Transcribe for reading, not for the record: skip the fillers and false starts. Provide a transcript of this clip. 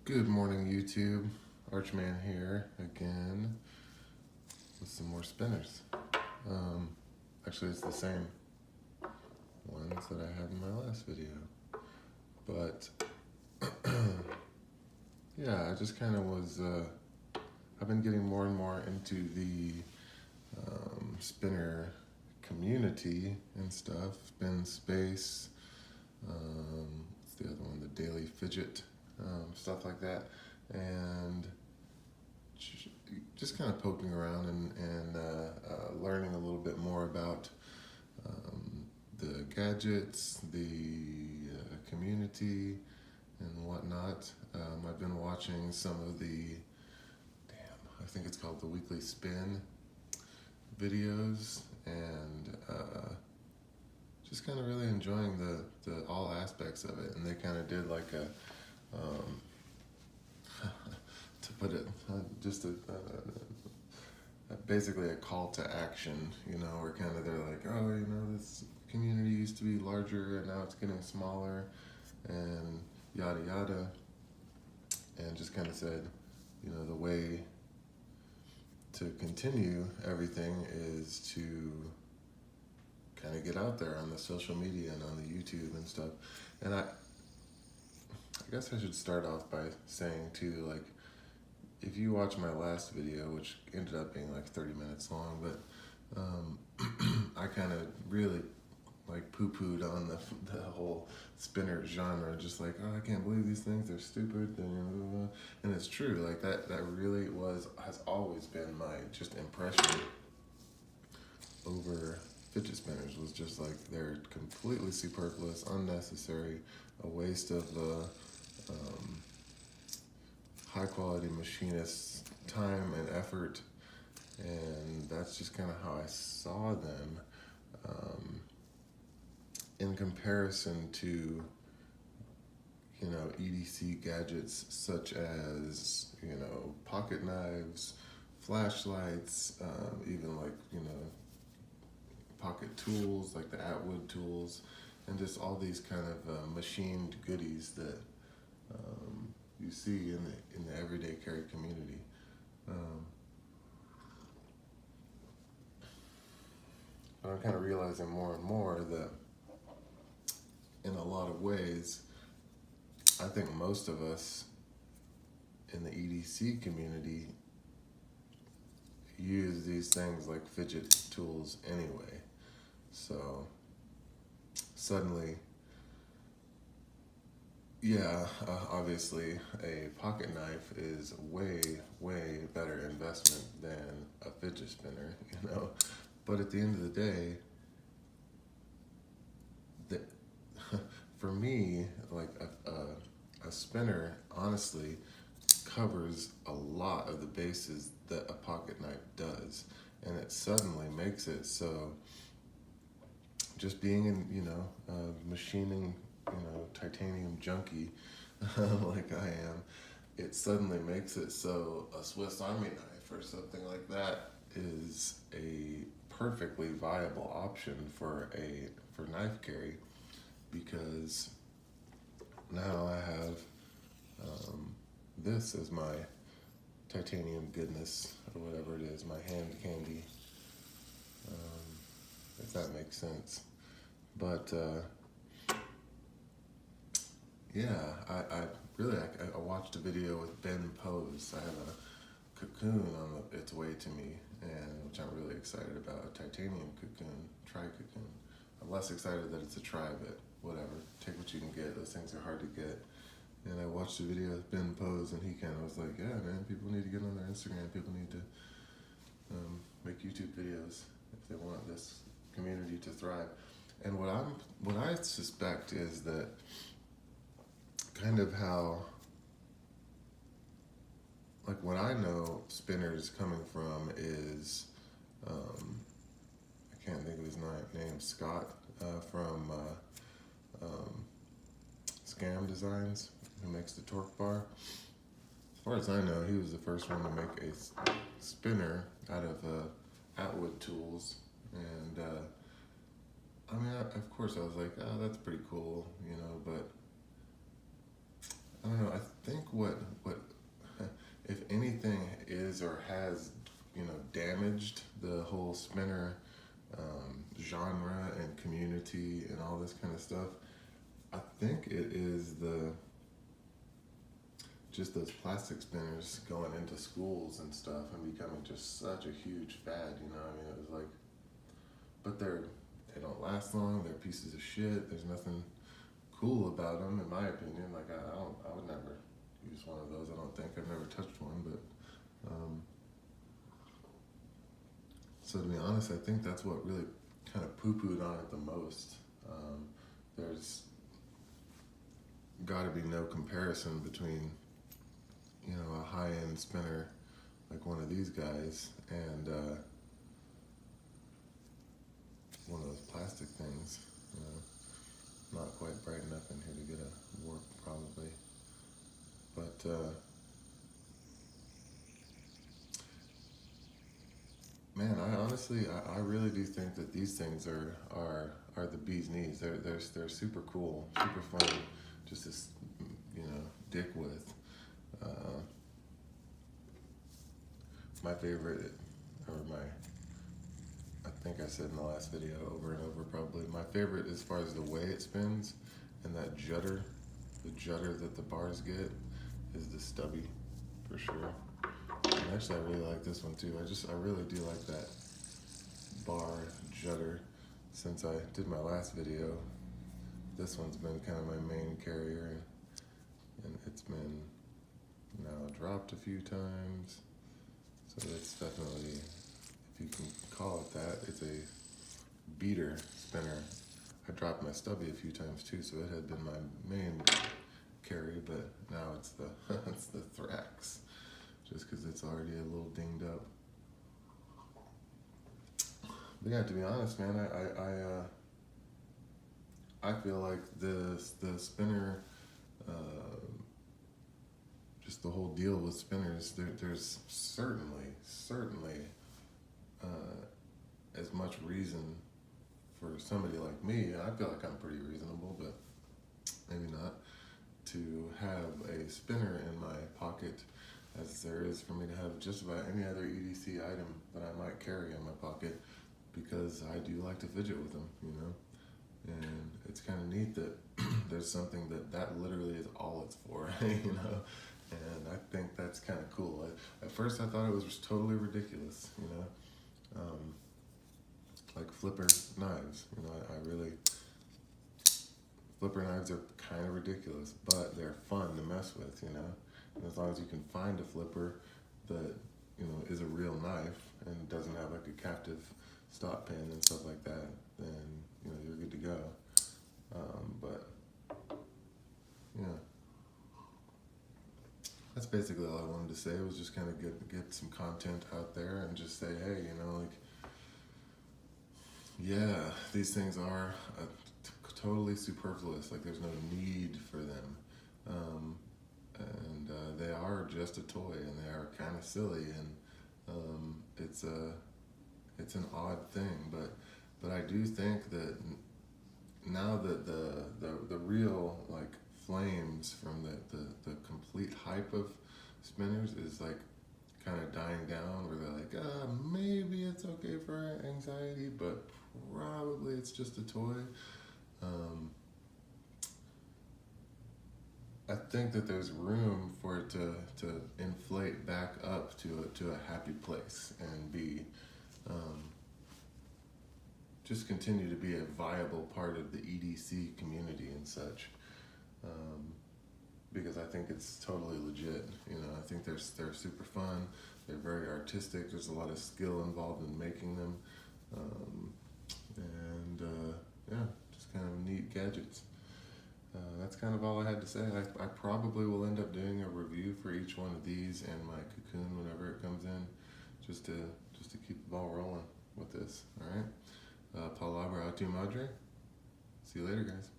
Good morning, YouTube. Archman here again with some more spinners. Actually, it's the same ones that I had in my last video. But yeah, I just kind of was, I've been getting more and more into the spinner community and stuff. Spin Space, what's the other one? The Daily Fidget, stuff like that. And just kind of poking around and learning a little bit more about the gadgets, the community, and whatnot. I've been watching some of the, I think it's called the Weekly Spin videos, and just kind of really enjoying the all aspects of it. And they kind of did like a, to put it, basically a call to action, where kind of they're like, oh, this community used to be larger and now it's getting smaller and yada yada. And just kind of said, the way to continue everything is to kind of get out there on the social media and on the YouTube and stuff. And I guess I should start off by saying too, like, if you watch my last video, which ended up being like 30 minutes long, but I kind of really like poo-pooed on the whole spinner genre, just like, oh, I can't believe these things, they're stupid, and it's true, like that really has always been my just impression over fidget spinners, was just like they're completely superfluous, unnecessary, a waste of high quality machinists' time and effort, and that's just kind of how I saw them in comparison to EDC gadgets such as pocket knives, flashlights, even like pocket tools like the Atwood tools, and just all these kind of machined goodies that you see in the everyday carry community. But I'm kind of realizing more and more that in a lot of ways, I think most of us in the EDC community use these things like fidget tools anyway. So suddenly, yeah, obviously a pocket knife is way, way better investment than a fidget spinner, But at the end of the day, for me, like a spinner honestly covers a lot of the bases that a pocket knife does, and it suddenly makes it so just being in machining titanium junkie like I am, it suddenly makes it so a Swiss Army knife or something like that is a perfectly viable option for knife carry, because now I have this as my titanium goodness, or whatever it is, my hand candy, if that makes sense. But yeah, I watched a video with Ben Pose. I have a cocoon on its way to me, and which I'm really excited about, a titanium cocoon, tri-cocoon. I'm less excited that it's a tri, but whatever, take what you can get. Those things are hard to get. And I watched a video with Ben Pose, and he kind of was like, yeah, man, people need to get on their Instagram. People need to make YouTube videos if they want this community to thrive. And what I suspect is that kind of how, like, what I know spinners coming from is, I can't think of his name, Scott from Scam Designs, who makes the torque bar. As far as I know, he was the first one to make a spinner out of Atwood tools, and I mean, of course I was like, oh, that's pretty cool, but I don't know, I think what is or has, damaged the whole spinner genre and community and all this kind of stuff, I think it is just those plastic spinners going into schools and stuff and becoming just such a huge fad, I mean, it was like, but they don't last long, they're pieces of shit, there's nothing cool about them, in my opinion. Like, I would never use one of those, I don't think. I've never touched one, but, so to be honest, I think that's what really kind of poo-pooed on it the most. There's gotta be no comparison between, a high-end spinner like one of these guys and one of those plastic things. Not quite bright enough in here to get a warp probably, but man, I honestly, I really do think that these things are the bee's knees. They're super cool, super fun, just to dick with. My favorite, I think I said in the last video over and over probably, my favorite as far as the way it spins and that judder, the judder that the bars get, is the stubby, for sure. And actually I really like this one too. I really do like that bar judder. Since I did my last video, this one's been kind of my main carrier, and it's been now dropped a few times. So it's definitely, if you can call it that, it's a beater spinner. I dropped my stubby a few times too, so it had been my main carry, but now it's the it's the Thrax, just because it's already a little dinged up. But yeah, to be honest, man, I feel like the spinner, just the whole deal with spinners, there's certainly as much reason for somebody like me, and I feel like I'm pretty reasonable, but maybe not, to have a spinner in my pocket as there is for me to have just about any other EDC item that I might carry in my pocket, because I do like to fidget with them, and it's kind of neat that there's something that literally is all it's for, and I think that's kind of cool. At first I thought it was just totally ridiculous, like flipper knives, I really, flipper knives are kind of ridiculous, but they're fun to mess with, and as long as you can find a flipper that, is a real knife and doesn't have like a captive stop pin and stuff like that, then, you're good to go. But, yeah. That's basically all I wanted to say. It was just kind of get some content out there and just say, hey, yeah, these things are totally superfluous. Like, there's no need for them. And they are just a toy, and they are kind of silly, and it's an odd thing. But I do think that now that the real, like, flames from the complete hype of spinners is like kind of dying down, where they're like, maybe it's okay for anxiety, but probably it's just a toy. I think that there's room for it to inflate back up to a happy place and be just continue to be a viable part of the EDC community and such. Because I think it's totally legit. I think they're super fun. They're very artistic. There's a lot of skill involved in making them, and yeah, just kind of neat gadgets. That's kind of all I had to say. I probably will end up doing a review for each one of these and my Cocoon whenever it comes in, just to keep the ball rolling with this. All right, Palabra a tu madre. See you later, guys.